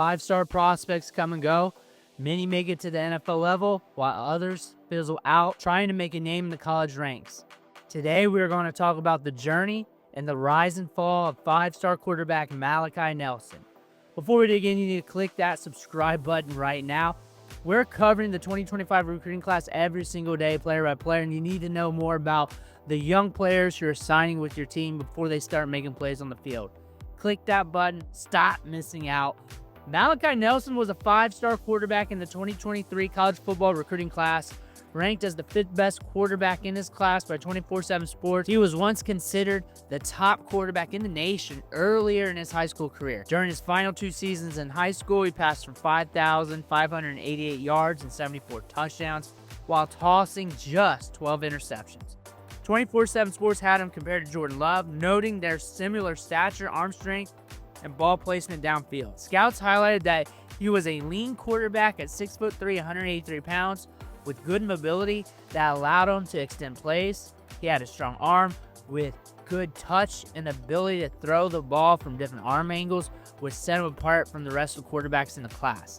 Five-star prospects come and go. Many make it to the NFL level, while others fizzle out, trying to make a name in the college ranks. Today, we're going to talk about the journey and the rise and fall of five-star quarterback Malachi Nelson. Before we dig in, you need to click that subscribe button right now. We're covering the 2025 recruiting class every single day, player by player, and you need to know more about the young players who are signing with your team before they start making plays on the field. Click that button. Stop missing out. Malachi Nelson was a five-star quarterback in the 2023 college football recruiting class, ranked as the fifth best quarterback in his class by 24/7 Sports. He was once considered the top quarterback in the nation earlier in his high school career. During his final 2 seasons in high school, he passed for 5,588 yards and 74 touchdowns, while tossing just 12 interceptions. 24/7 Sports had him compared to Jordan Love, noting their similar stature, arm strength, and ball placement downfield. Scouts highlighted that he was a lean quarterback at 6'3", 183 pounds, with good mobility that allowed him to extend plays. He had a strong arm with good touch and ability to throw the ball from different arm angles, which set him apart from the rest of the quarterbacks in the class.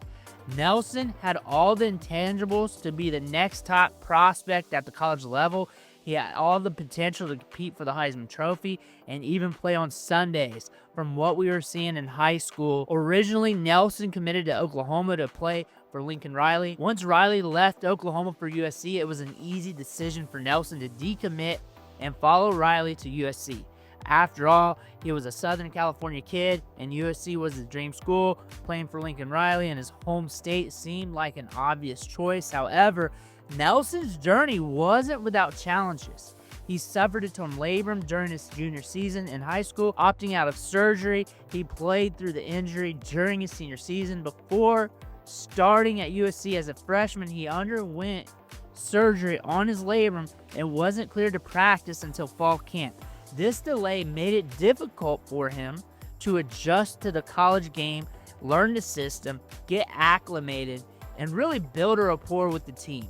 Nelson had all the intangibles to be the next top prospect at the college level. He had all the potential to compete for the Heisman Trophy and even play on Sundays from what we were seeing in high school. Originally, Nelson committed to Oklahoma to play for Lincoln Riley. Once Riley left Oklahoma for USC, it was an easy decision for Nelson to decommit and follow Riley to USC. After all, he was a Southern California kid, and USC was his dream school. Playing for Lincoln Riley in his home state seemed like an obvious choice. However, Nelson's journey wasn't without challenges. He suffered a torn labrum during his junior season in high school, opting out of surgery. He played through the injury during his senior season. Before starting at USC as a freshman, he underwent surgery on his labrum and wasn't cleared to practice until fall camp. This delay made it difficult for him to adjust to the college game, learn the system, get acclimated, and really build a rapport with the team.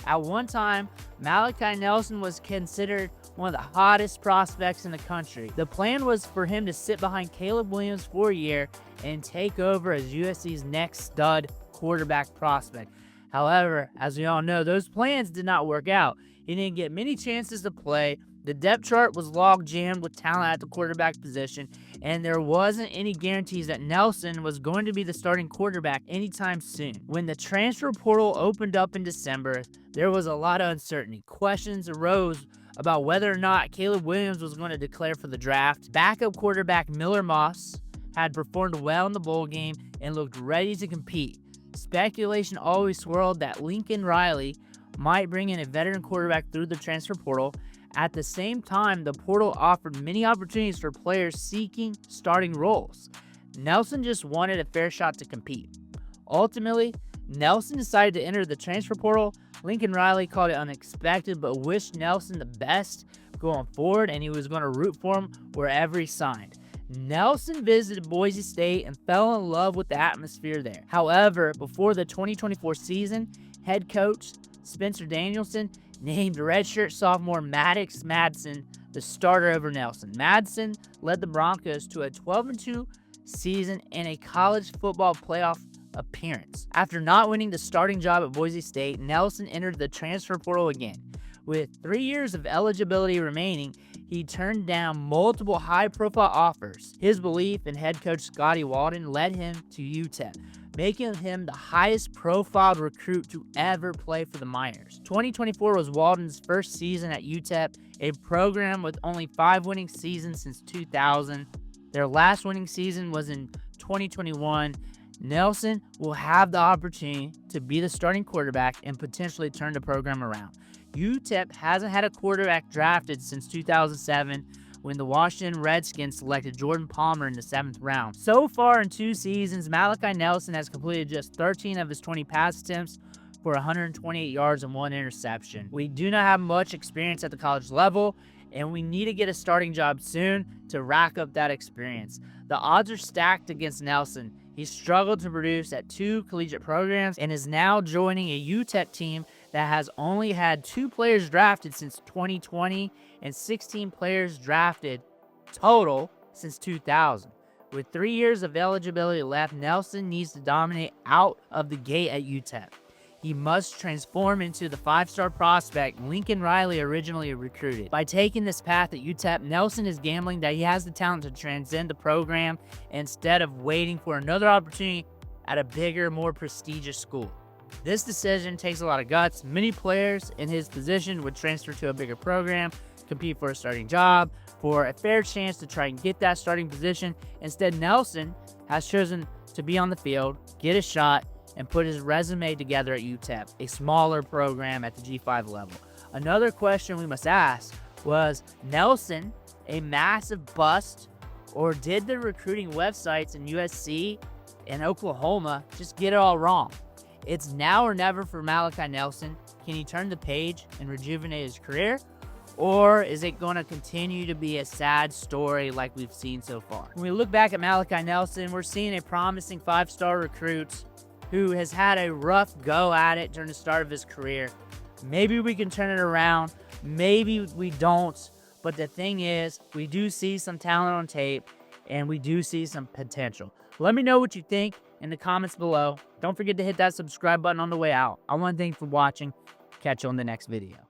At one time, Malachi Nelson was considered one of the hottest prospects in the country. The plan was for him to sit behind Caleb Williams for a year and take over as USC's next stud quarterback prospect. However, as we all know, those plans did not work out. He didn't get many chances to play. The depth chart was log-jammed with talent at the quarterback position, and there wasn't any guarantees that Nelson was going to be the starting quarterback anytime soon. When the transfer portal opened up in December, there was a lot of uncertainty. Questions arose about whether or not Caleb Williams was going to declare for the draft. Backup quarterback Miller Moss had performed well in the bowl game and looked ready to compete. Speculation always swirled that Lincoln Riley might bring in a veteran quarterback through the transfer portal. At the same time, the portal offered many opportunities for players seeking starting roles. Nelson just wanted a fair shot to compete. Ultimately, Nelson decided to enter the transfer portal. Lincoln Riley called it unexpected, but wished Nelson the best going forward, and he was going to root for him wherever he signed. Nelson visited Boise State and fell in love with the atmosphere there. However, before the 2024 season, head coach Spencer Danielson named redshirt sophomore Maddox Madsen the starter over Nelson. Madsen led the Broncos to a 12-2 season and a college football playoff appearance. After not winning the starting job at Boise State, Nelson entered the transfer portal again. With 3 years of eligibility remaining, he turned down multiple high-profile offers. His belief in head coach Scotty Walden led him to UTEP, making him the highest-profiled recruit to ever play for the Miners. 2024 was Walden's first season at UTEP, a program with only 5 winning seasons since 2000. Their last winning season was in 2021. Nelson will have the opportunity to be the starting quarterback and potentially turn the program around. UTEP hasn't had a quarterback drafted since 2007, when the Washington Redskins selected Jordan Palmer in the 7th round. So far in 2 seasons, Malachi Nelson has completed just 13 of his 20 pass attempts for 128 yards and 1 interception. We do not have much experience at the college level, and we need to get a starting job soon to rack up that experience. The odds are stacked against Nelson. He struggled to produce at 2 collegiate programs and is now joining a UTEP team that has only had 2 players drafted since 2020 and 16 players drafted total since 2000. With 3 years of eligibility left, Nelson needs to dominate out of the gate at UTEP. He must transform into the 5-star prospect Lincoln Riley originally recruited. By taking this path at UTEP, Nelson is gambling that he has the talent to transcend the program instead of waiting for another opportunity at a bigger, more prestigious school. This decision takes a lot of guts. Many players in his position would transfer to a bigger program, compete for a starting job, for a fair chance to try and get that starting position. Instead, Nelson has chosen to be on the field, get a shot, and put his resume together at UTEP, a smaller program at the G5 level. Another question we must ask, was Nelson a massive bust, or did the recruiting websites in USC and Oklahoma just get it all wrong? It's now or never for Malachi Nelson. Can he turn the page and rejuvenate his career? Or is it going to continue to be a sad story like we've seen so far? When we look back at Malachi Nelson, we're seeing a promising 5-star recruit who has had a rough go at it during the start of his career. Maybe we can turn it around. Maybe we don't. But the thing is, we do see some talent on tape, and we do see some potential. Let me know what you think in the comments below. Don't forget to hit that subscribe button on the way out. I want to thank you for watching. Catch you on the next video.